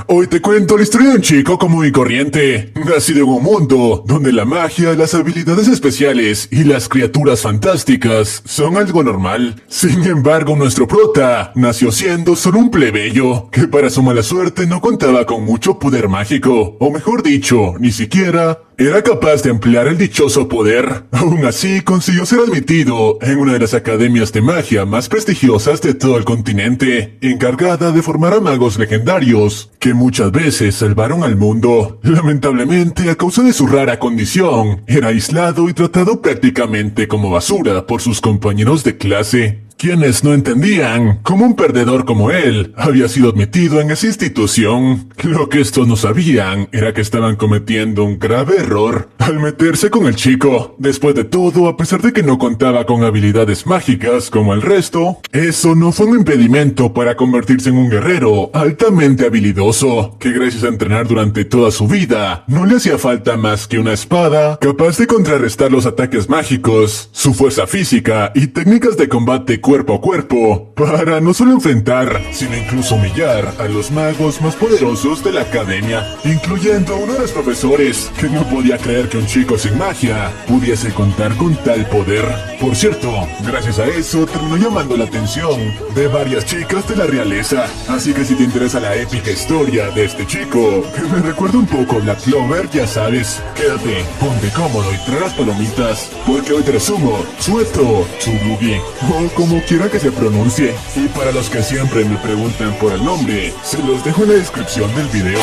Hoy te cuento la historia de un chico común y corriente, nacido en un mundo donde la magia, las habilidades especiales y las criaturas fantásticas son algo normal. Sin embargo, nuestro prota nació siendo solo un plebeyo, que para su mala suerte no contaba con mucho poder mágico, o mejor dicho, ni siquiera era capaz de emplear el dichoso poder. Aún así, consiguió ser admitido en una de las academias de magia más prestigiosas de todo el continente, encargada de formar a magos legendarios, que muchas veces salvaron al mundo. Lamentablemente, a causa de su rara condición, era aislado y tratado prácticamente como basura por sus compañeros de clase, quienes no entendían cómo un perdedor como él había sido admitido en esa institución. Lo que estos no sabían era que estaban cometiendo un grave error al meterse con el chico. Después de todo, a pesar de que no contaba con habilidades mágicas como el resto, eso no fue un impedimento para convertirse en un guerrero altamente habilidoso, que gracias a entrenar durante toda su vida, no le hacía falta más que una espada capaz de contrarrestar los ataques mágicos, su fuerza física y técnicas de combate cuerpo a cuerpo, para no solo enfrentar, sino incluso humillar a los magos más poderosos de la academia, incluyendo a uno de los profesores, que no podía creer que un chico sin magia pudiese contar con tal poder. Por cierto, gracias a eso terminó llamando la atención de varias chicas de la realeza, así que si te interesa la épica historia de este chico, que me recuerda un poco a Black Clover, ya sabes, quédate, ponte cómodo y trae las palomitas, porque hoy te resumo Sueto Tsurugi, o como quiera que se pronuncie. Y para los que siempre me preguntan por el nombre, se los dejo en la descripción del video.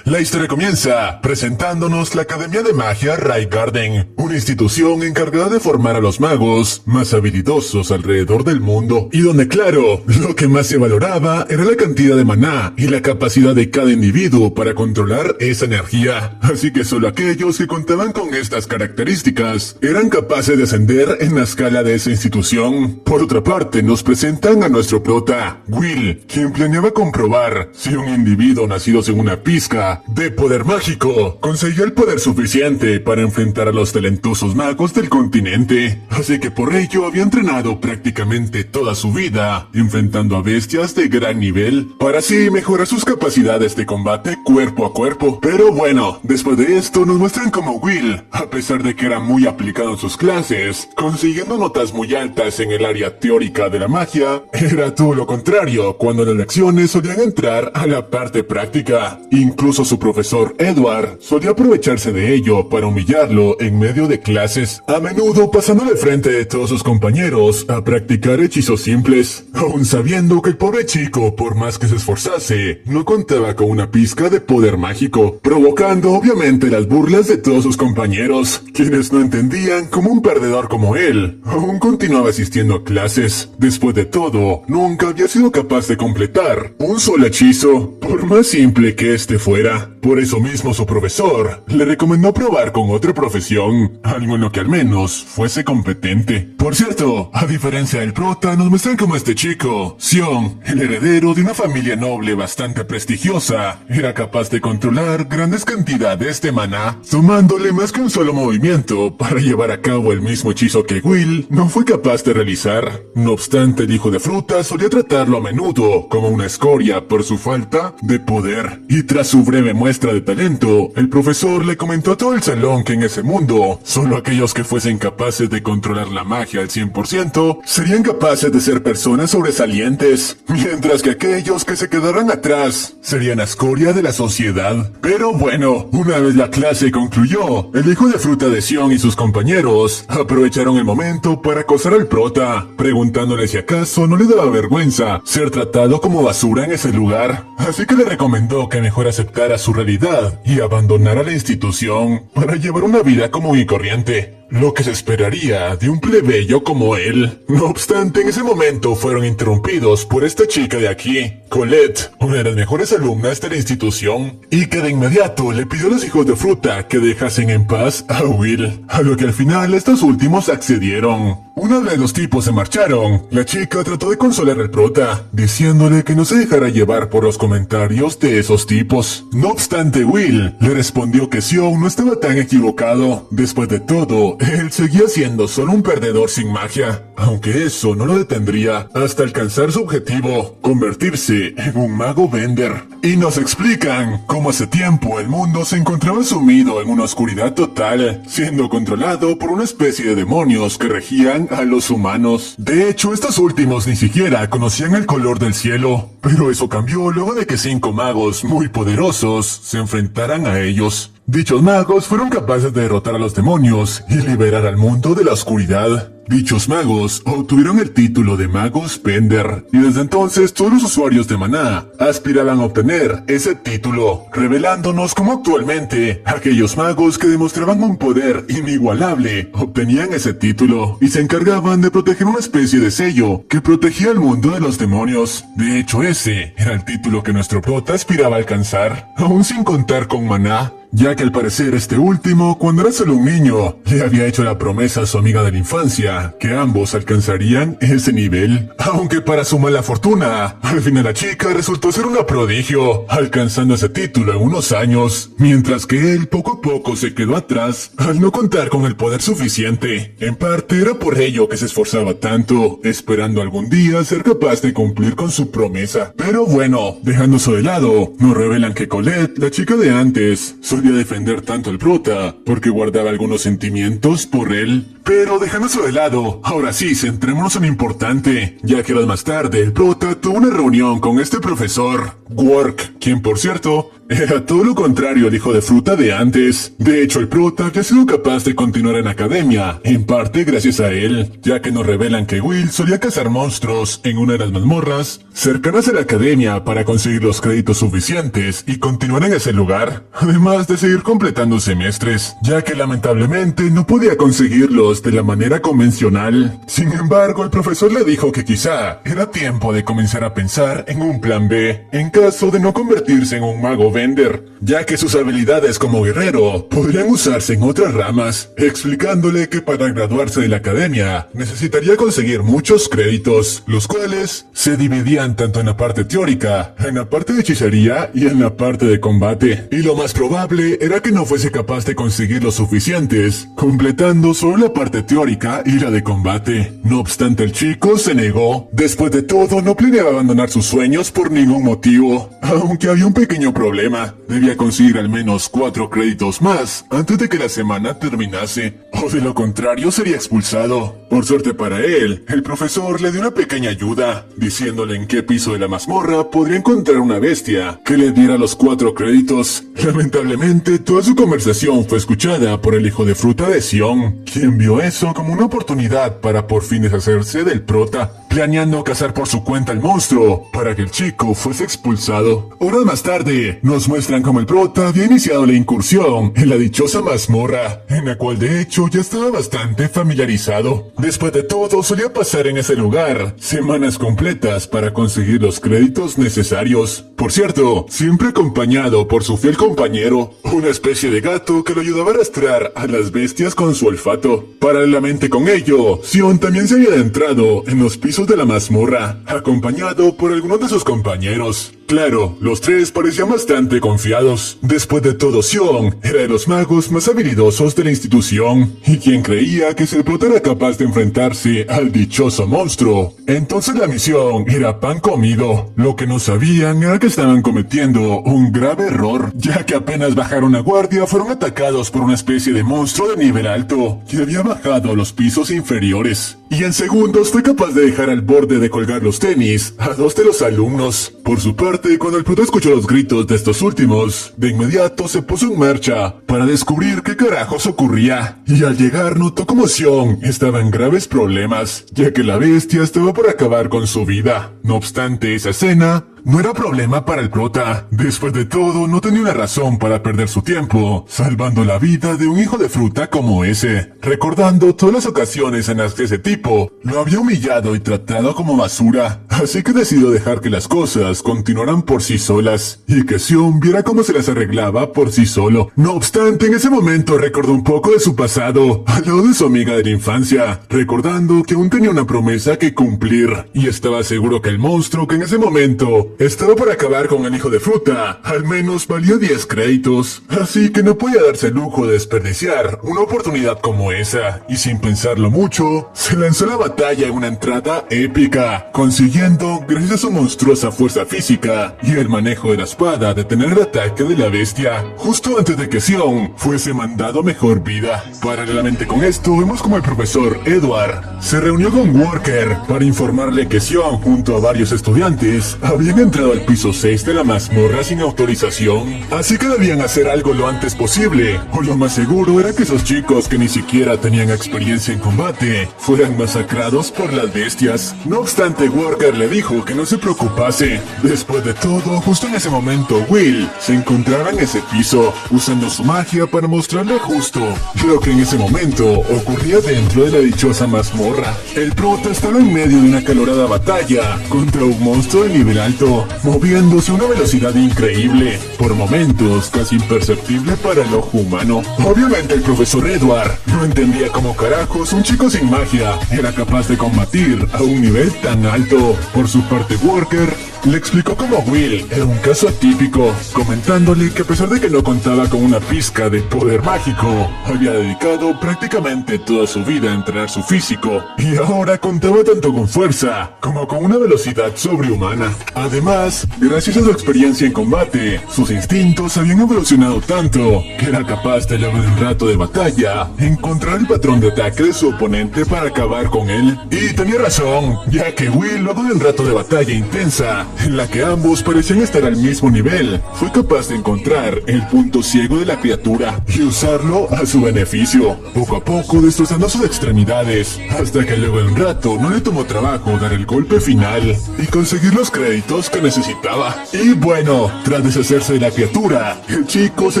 La historia comienza presentándonos la Academia de Magia Rai Garden, una institución encargada de formar a los magos más habilidosos alrededor del mundo, y donde, claro, lo que más se valoraba era la cantidad de maná y la capacidad de cada individuo para controlar esa energía. Así que solo aquellos que contaban con estas características eran capaces de ascender en la escala de esa institución. Por otra parte, nos presentan a nuestro prota, Will, quien planeaba comprobar si un individuo nacido sin una pizca de poder mágico conseguía el poder suficiente para enfrentar a los talentosos magos del continente. Así que por ello había entrenado prácticamente toda su vida, enfrentando a bestias de gran nivel, para así mejorar sus capacidades de combate cuerpo a cuerpo. Pero bueno, después de esto nos muestran como Will, a pesar de que era muy aplicado en sus clases, consiguiendo notas muy altas en el área teórica de la magia, era todo lo contrario cuando las lecciones solían entrar a la parte práctica. Incluso su profesor Edward solía aprovecharse de ello para humillarlo en medio de clases, a menudo pasándole frente de todos sus compañeros a practicar hechizos simples, aun sabiendo que el pobre chico, por más que se esforzase, no contaba con una pizca de poder mágico, provocando obviamente las burlas de todos sus compañeros, quienes no entendían cómo un perdedor como él aún continuaba asistiendo a clases. Después de todo, nunca había sido capaz de completar un solo hechizo, por más simple que este fuera. Por eso mismo su profesor le recomendó probar con otra profesión, algo en lo que al menos fuese competente. Por cierto, a diferencia del prota, nos muestran como este chico, Sion, el heredero de una familia noble bastante prestigiosa, era capaz de controlar grandes cantidades de maná, tomándole más que un solo movimiento para llevar a cabo el mismo hechizo que Will no fue capaz de realizar. No obstante, el hijo de fruta solía tratarlo a menudo como una escoria por su falta de poder, y tras su breve muestra de talento, el profesor le comentó a todo el salón que en ese mundo, solo aquellos que fuesen capaces de controlar la magia al 100% serían capaces de ser personas sobresalientes, mientras que aquellos que se quedaran atrás serían la escoria de la sociedad. Pero bueno, una vez la clase concluyó, el hijo de fruta de Sion y sus compañeros aprovecharon el momento para acosar al prota, preguntándole si acaso no le daba vergüenza ser tratado como basura en ese lugar. Así que le recomendó que mejor aceptara su realidad y abandonara la institución para llevar una vida común y corriente. lo que se esperaría de un plebeyo como él. No obstante, en ese momento fueron interrumpidos por esta chica de aquí, Colette, una de las mejores alumnas de la institución, y que de inmediato le pidió a los hijos de fruta que dejasen en paz a Will, a lo que al final estos últimos accedieron. Una vez los tipos se marcharon, la chica trató de consolar al prota, diciéndole que no se dejara llevar por los comentarios de esos tipos. No obstante, Will le respondió que Xion no estaba tan equivocado. Después de todo, él seguía siendo solo un perdedor sin magia, aunque eso no lo detendría hasta alcanzar su objetivo, convertirse en un mago Bender. Y nos explican cómo hace tiempo el mundo se encontraba sumido en una oscuridad total, siendo controlado por una especie de demonios que regían a los humanos. De hecho, estos últimos ni siquiera conocían el color del cielo, pero eso cambió luego de que 5 magos muy poderosos se enfrentaran a ellos. Dichos magos fueron capaces de derrotar a los demonios y liberar al mundo de la oscuridad. Dichos magos obtuvieron el título de Magos Bender, y desde entonces todos los usuarios de Maná aspiraban a obtener ese título, revelándonos cómo actualmente aquellos magos que demostraban un poder inigualable obtenían ese título y se encargaban de proteger una especie de sello que protegía al mundo de los demonios. De hecho, ese era el título que nuestro prota aspiraba a alcanzar, aún sin contar con Maná, ya que al parecer este último, cuando era solo un niño, le había hecho la promesa a su amiga de la infancia que ambos alcanzarían ese nivel. Aunque para su mala fortuna, al final la chica resultó ser una prodigio, alcanzando ese título en unos años, mientras que él poco a poco se quedó atrás al no contar con el poder suficiente. En parte era por ello que se esforzaba tanto, esperando algún día ser capaz de cumplir con su promesa. Pero bueno, dejando eso de lado, nos revelan que Colette, la chica de antes, solía defender tanto al prota porque guardaba algunos sentimientos por él. Pero dejando eso de lado, ahora sí, centrémonos en lo importante, ya que horas más tarde el prota tuvo una reunión con este profesor, Quark, quien por cierto, era todo lo contrario al hijo de fruta de antes. De hecho, el prota había sido capaz de continuar en la academia, en parte gracias a él, ya que nos revelan que Will solía cazar monstruos en una de las mazmorras cercanas a la academia para conseguir los créditos suficientes y continuar en ese lugar, además de seguir completando semestres, ya que lamentablemente no podía conseguirlos de la manera convencional. Sin embargo, el profesor le dijo que quizá era tiempo de comenzar a pensar en un plan B, en caso de no convertirse en un mago Bender, ya que sus habilidades como guerrero podrían usarse en otras ramas, explicándole que para graduarse de la academia necesitaría conseguir muchos créditos, los cuales se dividían tanto en la parte teórica, en la parte de hechicería y en la parte de combate, y lo más probable era que no fuese capaz de conseguir los suficientes, completando solo la parte teórica y la de combate. No obstante, el chico se negó. Después de todo, no planeaba abandonar sus sueños por ningún motivo, aunque había un pequeño problema. Debía conseguir al menos 4 créditos más antes de que la semana terminase, o de lo contrario sería expulsado. Por suerte para él, el profesor le dio una pequeña ayuda, diciéndole en qué piso de la mazmorra podría encontrar una bestia que le diera los 4 créditos. Lamentablemente, toda su conversación fue escuchada por el hijo de fruta de Xion, quien vio eso como una oportunidad para por fin deshacerse del prota, planeando cazar por su cuenta al monstruo para que el chico fuese expulsado. Horas más tarde, nos muestran cómo el prota había iniciado la incursión en la dichosa mazmorra, en la cual de hecho ya estaba bastante familiarizado. Después de todo, solía pasar en ese lugar semanas completas para conseguir los créditos necesarios. Por cierto, siempre acompañado por su fiel compañero, una especie de gato que lo ayudaba a arrastrar a las bestias con su olfato. Paralelamente con ello, Xion también se había adentrado en los pisos de la mazmorra, acompañado por algunos de sus compañeros. Claro, los tres parecían bastante confiados. Después de todo, Xion era de los magos más habilidosos de la institución, y quien creía que si el prota era capaz de enfrentarse al dichoso monstruo, entonces la misión era pan comido. Lo que no sabían era que estaban cometiendo un grave error, ya que apenas bajaron la guardia fueron atacados por una especie de monstruo de nivel alto, que había bajado a los pisos inferiores, y en segundos fue capaz de dejar al borde de colgar los tenis a 2 de los alumnos. Por su parte, cuando el prota escuchó los gritos de estos últimos, de inmediato se puso en marcha para descubrir qué carajos ocurría, y al llegar notó como Xion estaba en graves problemas, ya que la bestia estaba por acabar con su vida. No obstante, esa escena no era problema para el prota. Después de todo, no tenía una razón para perder su tiempo, salvando la vida de un hijo de fruta como ese, recordando todas las ocasiones en las que ese tipo lo había humillado y tratado como basura. Así que decidió dejar que las cosas continuaran por sí solas, y que Xion viera cómo se las arreglaba por sí solo. No obstante, en ese momento recordó un poco de su pasado, al lado de su amiga de la infancia, recordando que aún tenía una promesa que cumplir, y estaba seguro que el monstruo que en ese momento estaba por acabar con el hijo de fruta al menos valía 10 créditos, así que no podía darse el lujo de desperdiciar una oportunidad como esa, y sin pensarlo mucho, se lanzó a la batalla en una entrada épica, consiguiendo, gracias a su monstruosa fuerza física y el manejo de la espada, detener el ataque de la bestia, justo antes de que Xion fuese mandado a mejor vida. Paralelamente con esto, vemos como el profesor Edward se reunió con Worker para informarle que Xion, junto a varios estudiantes, habían entrado al piso 6 de la mazmorra sin autorización, así que debían hacer algo lo antes posible, o lo más seguro era que esos chicos que ni siquiera tenían experiencia en combate fueran masacrados por las bestias. No obstante, Worker le dijo que no se preocupase. Después de todo, justo en ese momento, Will se encontraba en ese piso, usando su magia para mostrarle justo lo que en ese momento ocurría dentro de la dichosa mazmorra. El prota estaba en medio de una acalorada batalla contra un monstruo de nivel alto, moviéndose a una velocidad increíble, por momentos casi imperceptible para el ojo humano. Obviamente el profesor Edward no entendía cómo carajos un chico sin magia era capaz de combatir a un nivel tan alto. Por su parte, Worker le explicó cómo Will era un caso atípico, comentándole que a pesar de que no contaba con una pizca de poder mágico, había dedicado prácticamente toda su vida a entrenar su físico, y ahora contaba tanto con fuerza como con una velocidad sobrehumana. Además, gracias a su experiencia en combate, sus instintos habían evolucionado tanto que era capaz de luego de un rato de batalla encontrar el patrón de ataque de su oponente para acabar con él. Y tenía razón, ya que Will, luego de un rato de batalla intensa en la que ambos parecían estar al mismo nivel, fue capaz de encontrar el punto ciego de la criatura y usarlo a su beneficio, poco a poco destrozando sus extremidades, hasta que luego de un rato no le tomó trabajo dar el golpe final y conseguir los créditos que necesitaba. Y bueno, tras deshacerse de la criatura, el chico se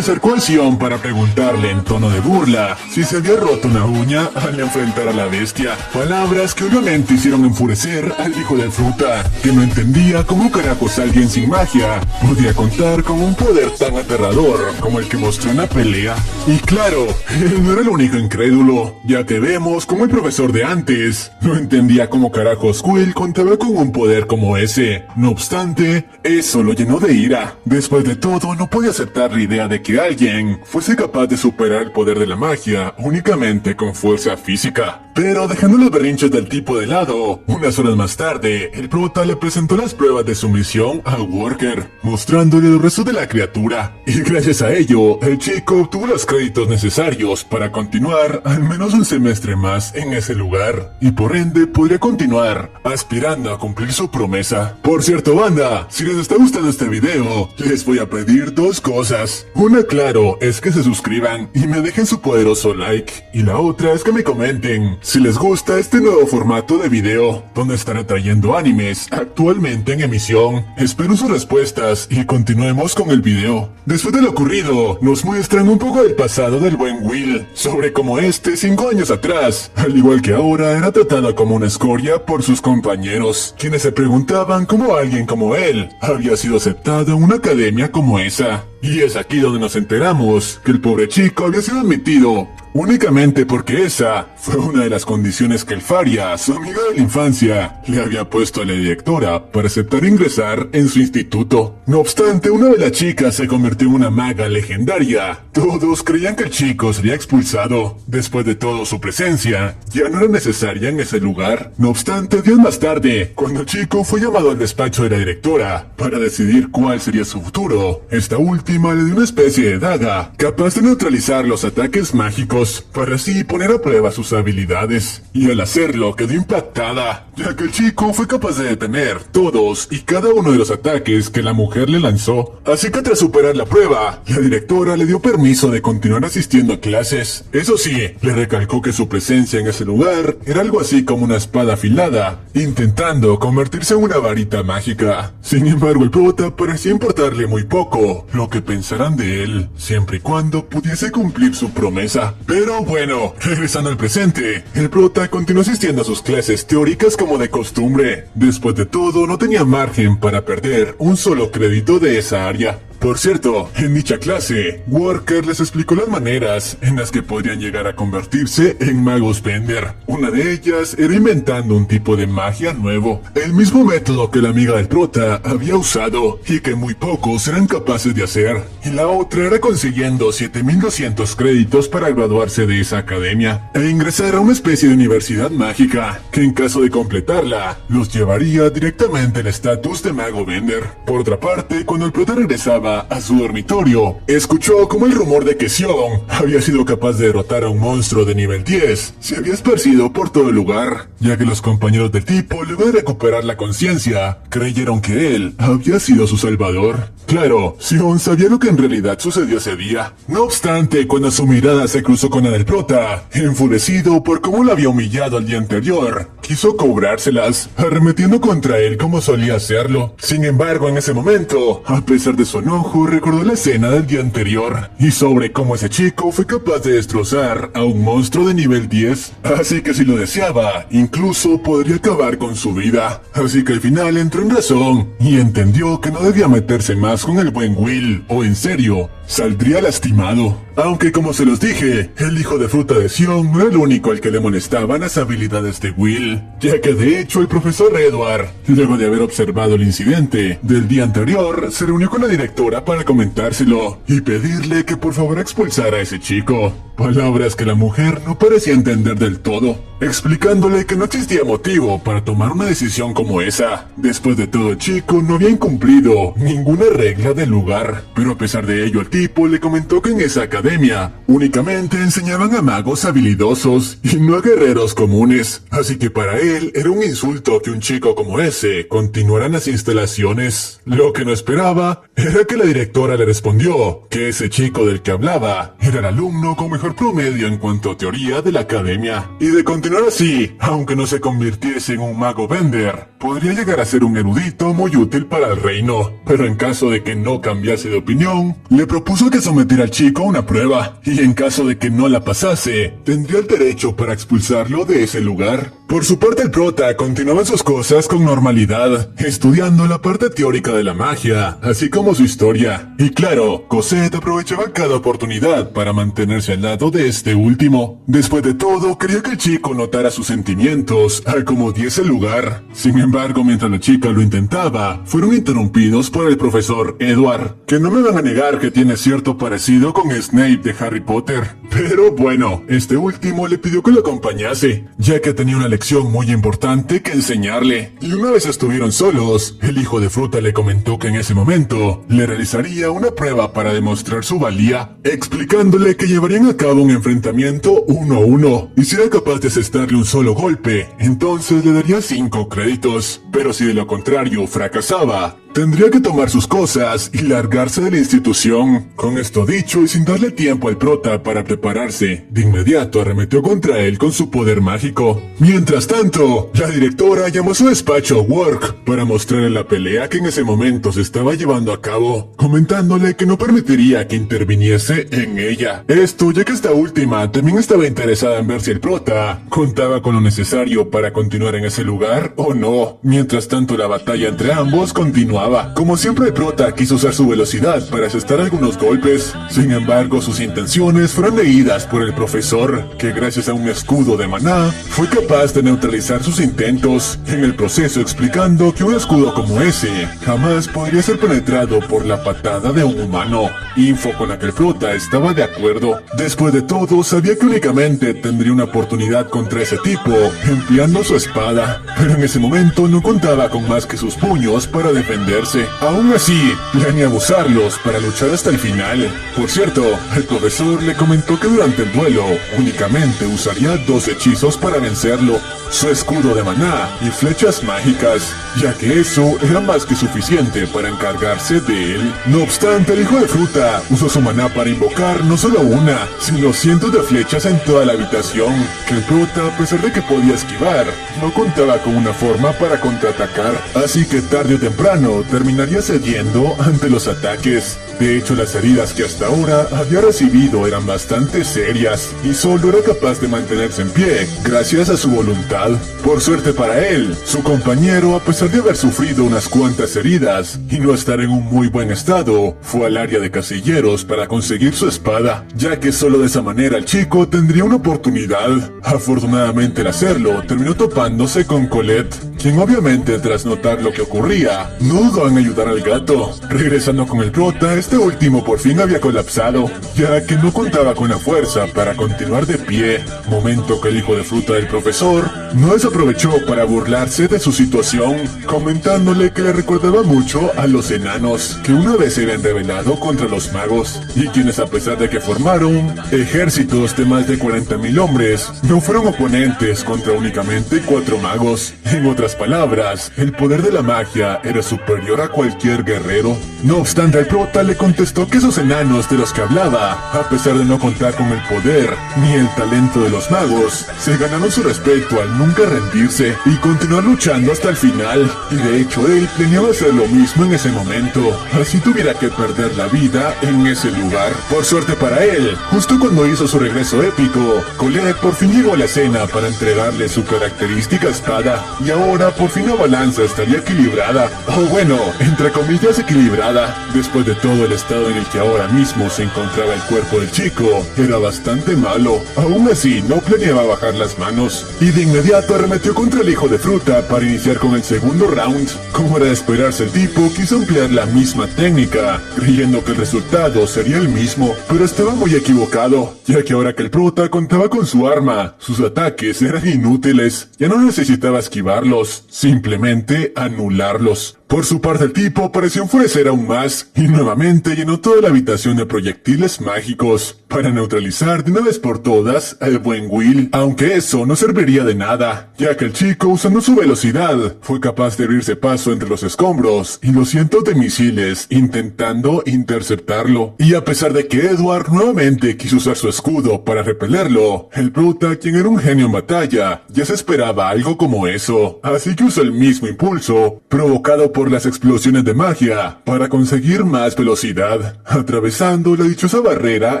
acercó a Xion para preguntarle en tono de burla si se había roto una uña al enfrentar a la bestia, palabras que obviamente hicieron enfurecer al hijo de fruta, que no entendía cómo carajos alguien sin magia podía contar con un poder tan aterrador como el que mostró en la pelea. Y claro, él no era el único incrédulo, ya que vemos como el profesor de antes no entendía cómo carajos Will contaba con un poder como ese. No obstante, eso lo llenó de ira. Después de todo, no podía aceptar la idea de que alguien fuese capaz de superar el poder de la magia únicamente con fuerza física. Pero dejando los berrinches del tipo de lado, unas horas más tarde, el prota le presentó las pruebas de su misión a Worker, mostrándole los restos de la criatura. Y gracias a ello, el chico obtuvo los créditos necesarios para continuar al menos un semestre más en ese lugar, y por ende podría continuar aspirando a cumplir su promesa. Por cierto, banda, si les está gustando este video, les voy a pedir dos cosas. Una, claro, es que se suscriban y me dejen su poderoso like, y la otra es que me comenten si les gusta este nuevo formato de video, donde estaré trayendo animes actualmente en emisión. Espero sus respuestas y continuemos con el video. Después de lo ocurrido, nos muestran un poco del pasado del buen Will, sobre cómo 5 años atrás, al igual que ahora, era tratado como una escoria por sus compañeros, quienes se preguntaban cómo alguien como él había sido aceptado en una academia como esa. Y es aquí donde nos enteramos que el pobre chico había sido admitido únicamente porque esa fue una de las condiciones que el Faria, su amiga de la infancia, le había puesto a la directora para aceptar ingresar en su instituto. No obstante, una de las chicas se convirtió en una maga legendaria. Todos creían que el chico sería expulsado. Después de todo, su presencia ya no era necesaria en ese lugar. No obstante, días más tarde, cuando el chico fue llamado al despacho de la directora para decidir cuál sería su futuro, esta última le dio una especie de daga capaz de neutralizar los ataques mágicos, para así poner a prueba sus habilidades. Y al hacerlo quedó impactada, ya que el chico fue capaz de detener todos y cada uno de los ataques que la mujer mujer le lanzó. Así que tras superar la prueba, la directora le dio permiso de continuar asistiendo a clases. Eso sí, le recalcó que su presencia en ese lugar era algo así como una espada afilada, intentando convertirse en una varita mágica. Sin embargo, el prota parecía importarle muy poco lo que pensarán de él, siempre y cuando pudiese cumplir su promesa. Pero bueno, regresando al presente, el prota continuó asistiendo a sus clases teóricas como de costumbre. Después de todo, no tenía margen para perder un solo crédito de esa área. Por cierto, en dicha clase, Walker les explicó las maneras en las que podrían llegar a convertirse en magos Bender. Una de ellas era inventando un tipo de magia nuevo, el mismo método que la amiga del prota había usado y que muy pocos eran capaces de hacer. Y la otra era consiguiendo 7200 créditos para graduarse de esa academia e ingresar a una especie de universidad mágica, que en caso de completarla, los llevaría directamente al estatus de mago Bender. Por otra parte, cuando el prota regresaba a su dormitorio, escuchó como el rumor de que Sion había sido capaz de derrotar a un monstruo de nivel 10 se había esparcido por todo el lugar, ya que los compañeros del tipo, luego de recuperar la conciencia, creyeron que él había sido su salvador. Claro, Sion sabía lo que en realidad sucedió ese día. No obstante, cuando su mirada se cruzó con la del prota, enfurecido por cómo lo había humillado el día anterior, quiso cobrárselas, arremetiendo contra él como solía hacerlo. Sin embargo, en ese momento, a pesar de su enojo, recordó la escena del día anterior y sobre cómo ese chico fue capaz de destrozar a un monstruo de nivel 10. Así que si lo deseaba, incluso podría acabar con su vida. Así que al final entró en razón y entendió que no debía meterse más con el buen Will, o en serio, saldría lastimado. Aunque como se los dije, el hijo de fruta de Sion no era el único al que le molestaban las habilidades de Will, ya que de hecho el profesor Edward, luego de haber observado el incidente del día anterior, se reunió con la directora para comentárselo y pedirle que por favor expulsara a ese chico. Palabras que la mujer no parecía entender del todo, explicándole que no existía motivo para tomar una decisión como esa. Después de todo, el chico no había incumplido ninguna regla del lugar, pero a pesar de ello el tipo le comentó que en esa academia únicamente enseñaban a magos habilidosos y no a guerreros comunes, así que para él era un insulto que un chico como ese continuara en las instalaciones. Lo que no esperaba era que la directora le respondió que ese chico del que hablaba era el alumno con mejor promedio en cuanto a teoría de la academia, y de continuar así, aunque no se convirtiese en un mago Bender, podría llegar a ser un erudito muy útil para el reino. Pero en caso de que no cambiase de opinión, le propuso que sometiera al chico a una prueba, y en caso de que no la pasase, tendría el derecho para expulsarlo de ese lugar. Por su parte, el prota continuaba sus cosas con normalidad, estudiando la parte teórica de la magia, así como su historia. Y claro, Cosette aprovechaba cada oportunidad para mantenerse al lado de este último. Después de todo, quería que el chico notara sus sentimientos al como diese el lugar. Sin embargo, mientras la chica lo intentaba, fueron interrumpidos por el profesor Edward, que no me van a negar que tiene cierto parecido con Snape de Harry Potter. Pero bueno, este último le pidió que lo acompañase, ya que tenía una lección muy importante que enseñarle. Y una vez estuvieron solos, el hijo de fruta le comentó que en ese momento le realizaría una prueba para demostrar su valía, explicándole que llevarían a cabo un enfrentamiento 1 a 1, y si era capaz de asestarle un solo golpe, entonces le daría 5 créditos, pero si de lo contrario fracasaba, tendría que tomar sus cosas y largarse de la institución. Con esto dicho y sin darle tiempo al prota para prepararse, de inmediato arremetió contra él con su poder mágico. Mientras tanto, la directora llamó a su despacho a Work para mostrarle la pelea que en ese momento se estaba llevando a cabo, comentándole que no permitiría que interviniese en ella. Esto ya que esta última también estaba interesada en ver si el prota contaba con lo necesario para continuar en ese lugar o no. Mientras tanto, la batalla entre ambos continuaba. Como siempre, el prota quiso usar su velocidad para asestar algunos golpes. Sin embargo, sus intenciones fueron leídas por el profesor, que gracias a un escudo de maná, fue capaz de neutralizar sus intentos, en el proceso explicando que un escudo como ese jamás podría ser penetrado por la patada de un humano, info con la que el prota estaba de acuerdo. Después de todo, sabía que únicamente tendría una oportunidad contra ese tipo, empleando su espada, pero en ese momento no contaba con más que sus puños para defender. Aún así, planea usarlos para luchar hasta el final. Por cierto, el profesor le comentó que durante el duelo únicamente usaría 2 hechizos para vencerlo, su escudo de maná y flechas mágicas, ya que eso era más que suficiente para encargarse de él. No obstante, el hijo de fruta usó su maná para invocar no solo una, sino cientos de flechas en toda la habitación, que el prota, a pesar de que podía esquivar, no contaba con una forma para contraatacar, así que tarde o temprano terminaría cediendo ante los ataques. De hecho, las heridas que hasta ahora había recibido eran bastante serias, y solo era capaz de mantenerse en pie, gracias a su voluntad. Por suerte para él, su compañero, a pesar de haber sufrido unas cuantas heridas y no estar en un muy buen estado, fue al área de casilleros para conseguir su espada, ya que solo de esa manera el chico tendría una oportunidad. Afortunadamente, al hacerlo, terminó topándose con Colette, quien obviamente, tras notar lo que ocurría, no dudó en ayudar al gato. Regresando con el prota, este último por fin había colapsado, ya que no contaba con la fuerza para continuar de pie, momento que el hijo de fruta del profesor no desaprovechó para burlarse de su situación, comentándole que le recordaba mucho a los enanos, que una vez se habían rebelado contra los magos, y quienes, a pesar de que formaron ejércitos de más de 40.000 hombres, no fueron oponentes contra únicamente 4 magos. En otras palabras, el poder de la magia era superior a cualquier guerrero. No obstante, el prota le contestó que esos enanos de los que hablaba, a pesar de no contar con el poder ni el talento de los magos, se ganaron su respeto al nunca rendirse y continuar luchando hasta el final. Y de hecho él planeaba hacer lo mismo en ese momento, así tuviera que perder la vida en ese lugar. Por suerte para él, justo cuando hizo su regreso épico, Colette por fin llegó a la escena para entregarle su característica espada, y ahora por fin la balanza estaría equilibrada, o bueno, entre comillas equilibrada. Después de todo, el estado en el que ahora mismo se encontraba el cuerpo del chico era bastante malo. Aún así, no planeaba bajar las manos, y de inmediato arremetió contra el hijo de fruta para iniciar con el segundo round. Como era de esperarse, el tipo quiso emplear la misma técnica, creyendo que el resultado sería el mismo, pero estaba muy equivocado, ya que ahora que el prota contaba con su arma, sus ataques eran inútiles. Ya no necesitaba esquivarlos, simplemente anularlos. Por su parte, el tipo pareció enfurecer aún más, y nuevamente llenó toda la habitación de proyectiles mágicos, para neutralizar de una vez por todas al buen Will, aunque eso no serviría de nada, ya que el chico, usando su velocidad, fue capaz de abrirse paso entre los escombros y los cientos de misiles intentando interceptarlo. Y a pesar de que Edward nuevamente quiso usar su escudo para repelerlo, el prota, quien era un genio en batalla, ya se esperaba algo como eso, así que usó el mismo impulso, provocado por las explosiones de magia, para conseguir más velocidad, atravesando la dichosa barrera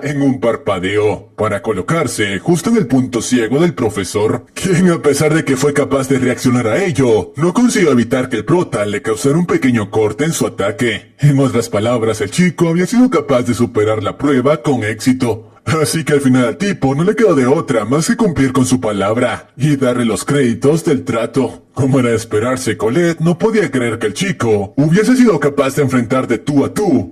en un parpadeo, para colocarse justo en el punto ciego del profesor, quien, a pesar de que fue capaz de reaccionar a ello, no consiguió evitar que el prota le causara un pequeño corte en su ataque. En otras palabras, el chico había sido capaz de superar la prueba con éxito. Así que al final al tipo no le quedó de otra más que cumplir con su palabra y darle los créditos del trato. Como era de esperarse, Colette no podía creer que el chico hubiese sido capaz de enfrentar de tú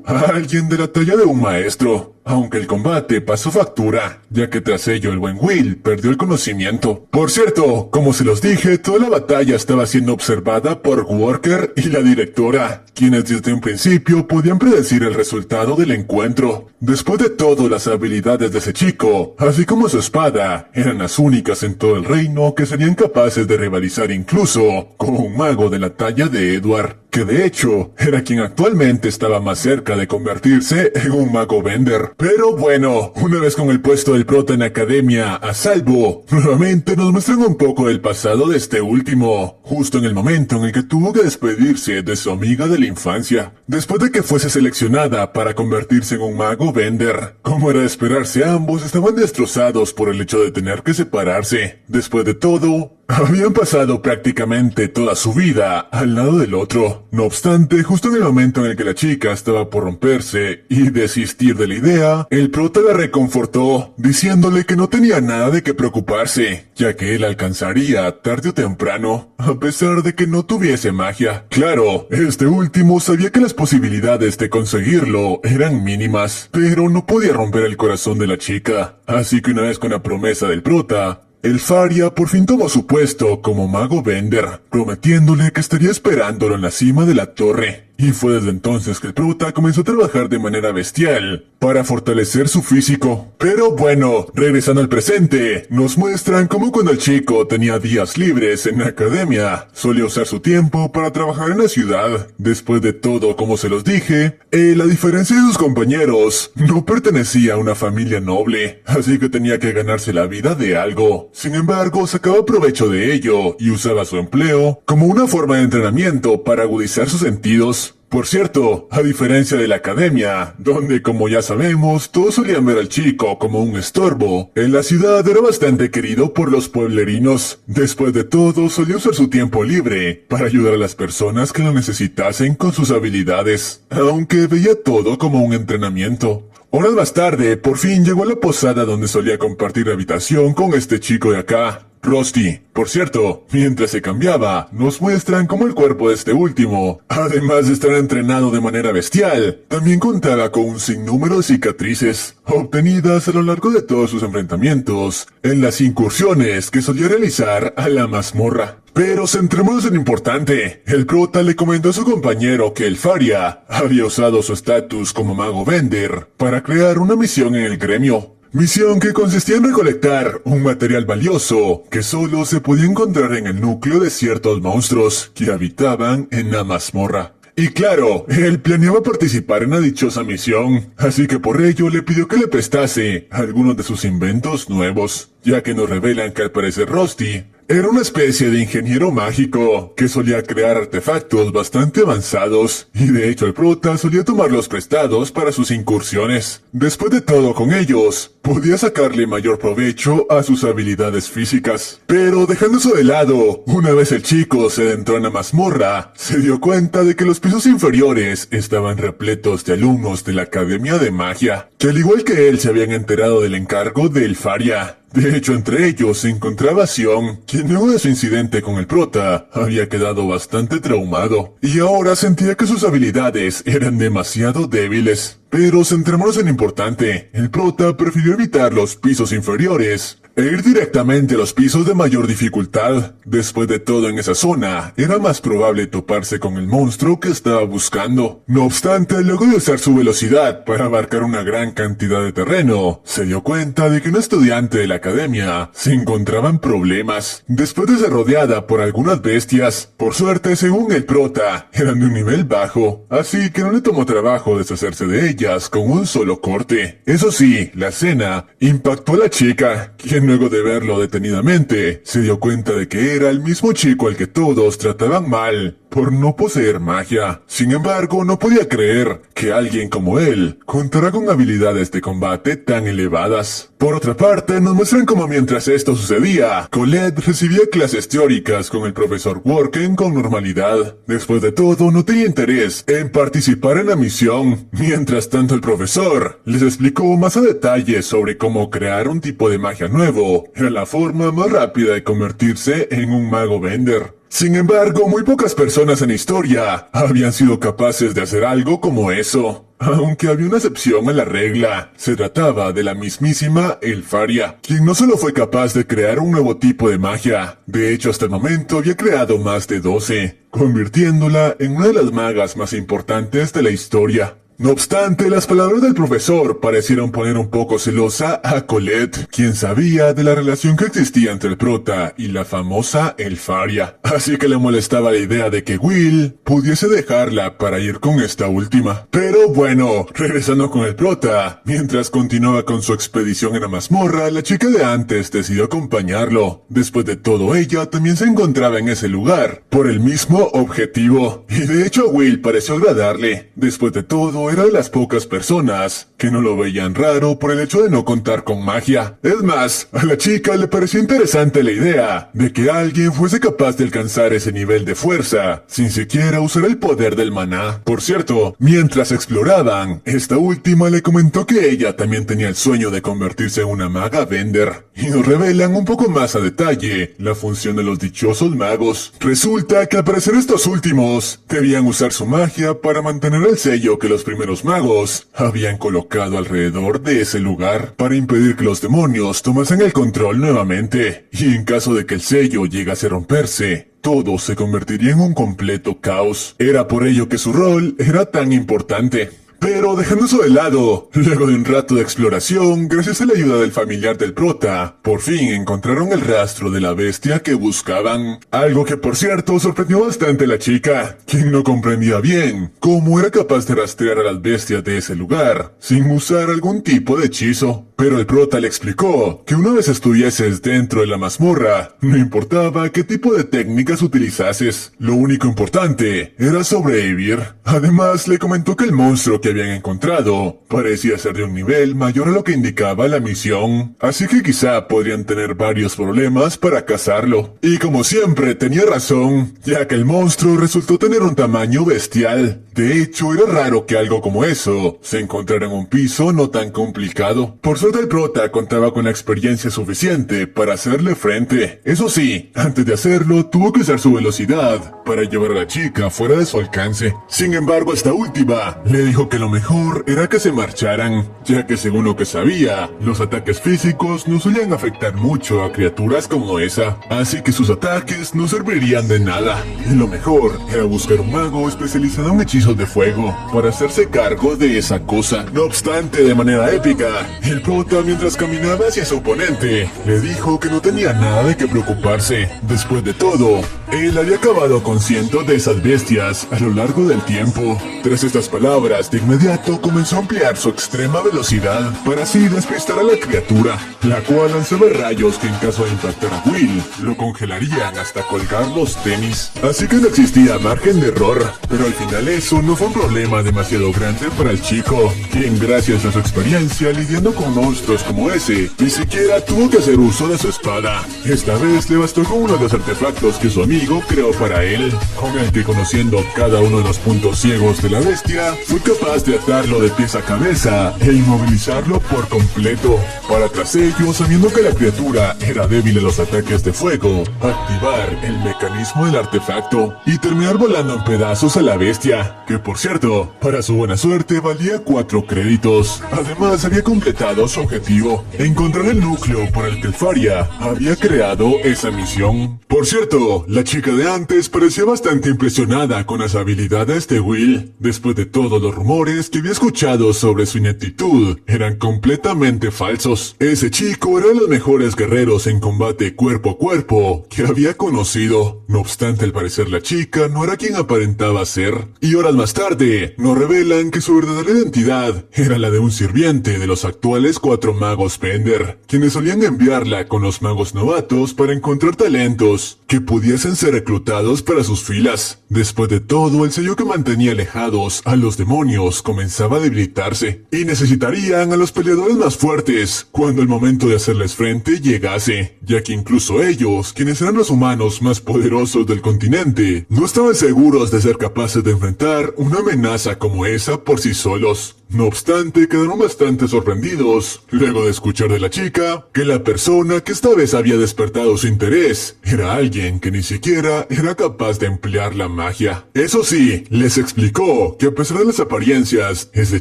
a alguien de la talla de un maestro. Aunque el combate pasó factura, ya que tras ello el buen Will perdió el conocimiento. Por cierto, como se los dije, toda la batalla estaba siendo observada por Walker y la directora, quienes desde un principio podían predecir el resultado del encuentro. Después de todo, las habilidades de ese chico, así como su espada, eran las únicas en todo el reino que serían capaces de rivalizar incluso con un mago de la talla de Edward, que de hecho era quien actualmente estaba más cerca de convertirse en un mago Bender. Pero bueno, una vez con el puesto del prota en la academia a salvo, nuevamente nos muestran un poco del pasado de este último, justo en el momento en el que tuvo que despedirse de su amiga de la infancia, después de que fuese seleccionada para convertirse en un mago Bender. Como era de esperarse, ambos estaban destrozados por el hecho de tener que separarse. Después de todo, habían pasado prácticamente toda su vida al lado del otro. No obstante, justo en el momento en el que la chica estaba por romperse y desistir de la idea, el prota la reconfortó, diciéndole que no tenía nada de qué preocuparse, ya que él alcanzaría tarde o temprano, a pesar de que no tuviese magia. Claro, este último sabía que las posibilidades de conseguirlo eran mínimas, pero no podía romper el corazón de la chica. Así que una vez con la promesa del prota, el Faria por fin tomó su puesto como mago Bender, prometiéndole que estaría esperándolo en la cima de la torre. Y fue desde entonces que el prota comenzó a trabajar de manera bestial para fortalecer su físico. Pero bueno, regresando al presente, nos muestran cómo cuando el chico tenía días libres en la academia, solía usar su tiempo para trabajar en la ciudad. Después de todo, como se los dije, él, a diferencia de sus compañeros, no pertenecía a una familia noble, así que tenía que ganarse la vida de algo. Sin embargo, sacaba provecho de ello y usaba su empleo como una forma de entrenamiento para agudizar sus sentidos. Por cierto, a diferencia de la academia, donde como ya sabemos, todos solían ver al chico como un estorbo, en la ciudad era bastante querido por los pueblerinos. Después de todo, solía usar su tiempo libre para ayudar a las personas que lo necesitasen con sus habilidades, aunque veía todo como un entrenamiento. Horas más tarde, por fin llegó a la posada donde solía compartir habitación con este chico de acá, Rusty. Por cierto, mientras se cambiaba, nos muestran cómo el cuerpo de este último, además de estar entrenado de manera bestial, también contaba con un sinnúmero de cicatrices, obtenidas a lo largo de todos sus enfrentamientos, en las incursiones que solía realizar a la mazmorra. Pero centrémonos en lo importante. El prota le comentó a su compañero que el Faria había usado su estatus como mago Bender para crear una misión en el gremio. Misión que consistía en recolectar un material valioso que solo se podía encontrar en el núcleo de ciertos monstruos que habitaban en la mazmorra. Y claro, él planeaba participar en la dichosa misión, así que por ello le pidió que le prestase algunos de sus inventos nuevos, ya que nos revelan que al parecer Rusty era una especie de ingeniero mágico que solía crear artefactos bastante avanzados, y de hecho el prota solía tomarlos prestados para sus incursiones. Después de todo, con ellos podía sacarle mayor provecho a sus habilidades físicas. Pero dejando eso de lado, una vez el chico se adentró en la mazmorra, se dio cuenta de que los pisos inferiores estaban repletos de alumnos de la Academia de Magia, que al igual que él se habían enterado del encargo del Faria. De hecho, entre ellos se encontraba Sion, quien luego de su incidente con el prota, había quedado bastante traumado, y ahora sentía que sus habilidades eran demasiado débiles. Pero centrémonos en lo importante, el prota prefirió evitar los pisos inferiores e ir directamente a los pisos de mayor dificultad. Después de todo, en esa zona, era más probable toparse con el monstruo que estaba buscando. No obstante, luego de usar su velocidad para abarcar una gran cantidad de terreno, se dio cuenta de que un estudiante de la academia se encontraba en problemas, después de ser rodeada por algunas bestias. Por suerte, según el prota, eran de un nivel bajo, así que no le tomó trabajo deshacerse de ellas con un solo corte. Eso sí, la escena impactó a la chica, quien luego de verlo detenidamente, se dio cuenta de que era el mismo chico al que todos trataban mal por no poseer magia. Sin embargo, no podía creer que alguien como él contara con habilidades de combate tan elevadas. Por otra parte, nos muestran cómo mientras esto sucedía, Colette recibía clases teóricas con el profesor Worken con normalidad. Después de todo, no tenía interés en participar en la misión. Mientras tanto, el profesor les explicó más a detalle sobre cómo crear un tipo de magia nuevo. Era la forma más rápida de convertirse en un mago Bender. Sin embargo, muy pocas personas en la historia habían sido capaces de hacer algo como eso. Aunque había una excepción a la regla, se trataba de la mismísima Elfaria, quien no solo fue capaz de crear un nuevo tipo de magia, de hecho hasta el momento había creado más de 12, convirtiéndola en una de las magas más importantes de la historia. No obstante, las palabras del profesor parecieron poner un poco celosa a Colette, quien sabía de la relación que existía entre el prota y la famosa Elfaria. Así que le molestaba la idea de que Will pudiese dejarla para ir con esta última. Pero bueno, regresando con el prota, mientras continuaba con su expedición en la mazmorra, la chica de antes decidió acompañarlo. Después de todo, ella también se encontraba en ese lugar, por el mismo objetivo. Y de hecho a Will pareció agradarle. Después de todo, era de las pocas personas que no lo veían raro por el hecho de no contar con magia. Es más, a la chica le pareció interesante la idea de que alguien fuese capaz de alcanzar ese nivel de fuerza sin siquiera usar el poder del maná. Por cierto, mientras exploraban, esta última le comentó que ella también tenía el sueño de convertirse en una maga Bender, y nos revelan un poco más a detalle la función de los dichosos magos. Resulta que al parecer estos últimos debían usar su magia para mantener el sello que los primeros magos habían colocado alrededor de ese lugar para impedir que los demonios tomasen el control nuevamente, y en caso de que el sello llegase a romperse, todo se convertiría en un completo caos. Era por ello que su rol era tan importante. Pero dejando eso de lado, luego de un rato de exploración, gracias a la ayuda del familiar del prota, por fin encontraron el rastro de la bestia que buscaban. Algo que por cierto sorprendió bastante a la chica, quien no comprendía bien cómo era capaz de rastrear a las bestias de ese lugar, sin usar algún tipo de hechizo. Pero el prota le explicó que una vez estuvieses dentro de la mazmorra, no importaba qué tipo de técnicas utilizases, lo único importante era sobrevivir. Además, le comentó que el monstruo que habían encontrado parecía ser de un nivel mayor a lo que indicaba la misión, así que quizá podrían tener varios problemas para cazarlo. Y como siempre tenía razón, ya que el monstruo resultó tener un tamaño bestial. De hecho, era raro que algo como eso se encontrara en un piso no tan complicado. Por suerte el prota contaba con la experiencia suficiente para hacerle frente. Eso sí, antes de hacerlo tuvo que usar su velocidad para llevar a la chica fuera de su alcance. Sin embargo, esta última le dijo que lo mejor era que se marcharan, ya que según lo que sabía, los ataques físicos no solían afectar mucho a criaturas como esa, así que sus ataques no servirían de nada. Y lo mejor era buscar un mago especializado en hechizos de fuego para hacerse cargo de esa cosa. No obstante, de manera épica, el prota, mientras caminaba hacia su oponente, le dijo que no tenía nada de qué preocuparse. Después de todo, él había acabado con cientos de esas bestias a lo largo del tiempo. Tras estas palabras, de inmediato comenzó a ampliar su extrema velocidad para así despistar a la criatura, la cual lanzaba rayos que en caso de impactar a Will, lo congelarían hasta colgar los tenis. Así que no existía margen de error, pero al final eso no fue un problema demasiado grande para el chico, quien gracias a su experiencia lidiando con monstruos como ese, ni siquiera tuvo que hacer uso de su espada. Esta vez le bastó con uno de los artefactos que su amigo creó para él, con el que, conociendo cada uno de los puntos ciegos de la bestia, fue capaz de atarlo de pies a cabeza e inmovilizarlo por completo, para tras ello, sabiendo que la criatura era débil a los ataques de fuego, activar el mecanismo del artefacto y terminar volando en pedazos a la bestia, que por cierto, para su buena suerte valía 4 créditos. Además, había completado su objetivo, encontrar el núcleo por el que el Faria había creado esa misión. Por cierto, la chica de antes parecía bastante impresionada con las habilidades de Will. Después de todos los rumores que había escuchado sobre su ineptitud, eran completamente falsos. Ese chico era de los mejores guerreros en combate cuerpo a cuerpo que había conocido. No obstante, al parecer la chica no era quien aparentaba ser. Y horas más tarde, nos revelan que su verdadera identidad era la de un sirviente de los actuales 4 magos Bender, quienes solían enviarla con los magos novatos para encontrar talentos que pudiesen ser reclutados para sus filas. Después de todo, el sello que mantenía alejados a los demonios comenzaba a debilitarse, y necesitarían a los peleadores más fuertes cuando el momento de hacerles frente llegase, ya que incluso ellos, quienes eran los humanos más poderosos del continente, no estaban seguros de ser capaces de enfrentar una amenaza como esa por sí solos. No obstante, quedaron bastante sorprendidos luego de escuchar de la chica que la persona que esta vez había despertado su interés era alguien que ni siquiera era capaz de emplear la magia. Eso sí, les explicó que a pesar de las apariencias, ese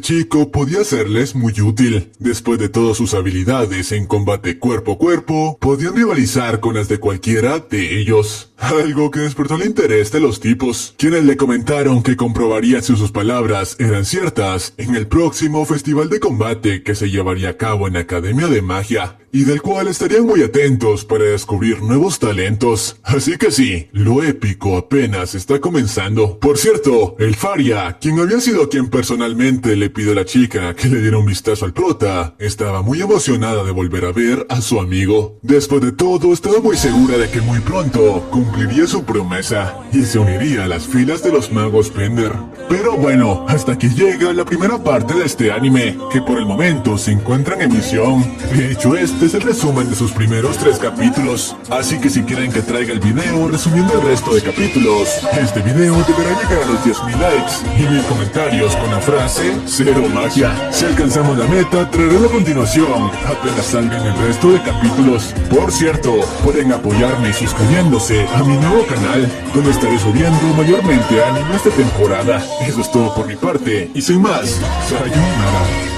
chico podía serles muy útil. Después de todas sus habilidades en combate cuerpo a cuerpo, podían rivalizar con las de cualquiera de ellos. Algo que despertó el interés de los tipos, quienes le comentaron que comprobarían si sus palabras eran ciertas en el próximo festival de combate que se llevaría a cabo en la Academia de Magia, y del cual estarían muy atentos para descubrir nuevos talentos. Así que sí, lo épico apenas está comenzando. Por cierto, el Faria, quien había sido quien personalmente le pidió a la chica que le diera un vistazo al prota, estaba muy emocionada de volver a ver a su amigo. Después de todo, estaba muy segura de que muy pronto cumpliría su promesa y se uniría a las filas de los magos Bender. Pero bueno, hasta aquí llega la primera parte de este anime, que por el momento se encuentra en emisión. De hecho, este es el resumen de sus primeros 3 capítulos, así que si quieren que traiga el video resumiendo el resto de capítulos, este video deberá llegar a los 10,000 likes y 1000 comentarios con la frase "Cero magia". Si alcanzamos la meta, traeré a continuación apenas salgan el resto de capítulos. Por cierto, pueden apoyarme suscribiéndose a mi nuevo canal, donde estaré subiendo mayormente animes de temporada. Eso es todo por mi parte, y sin más, sayonara.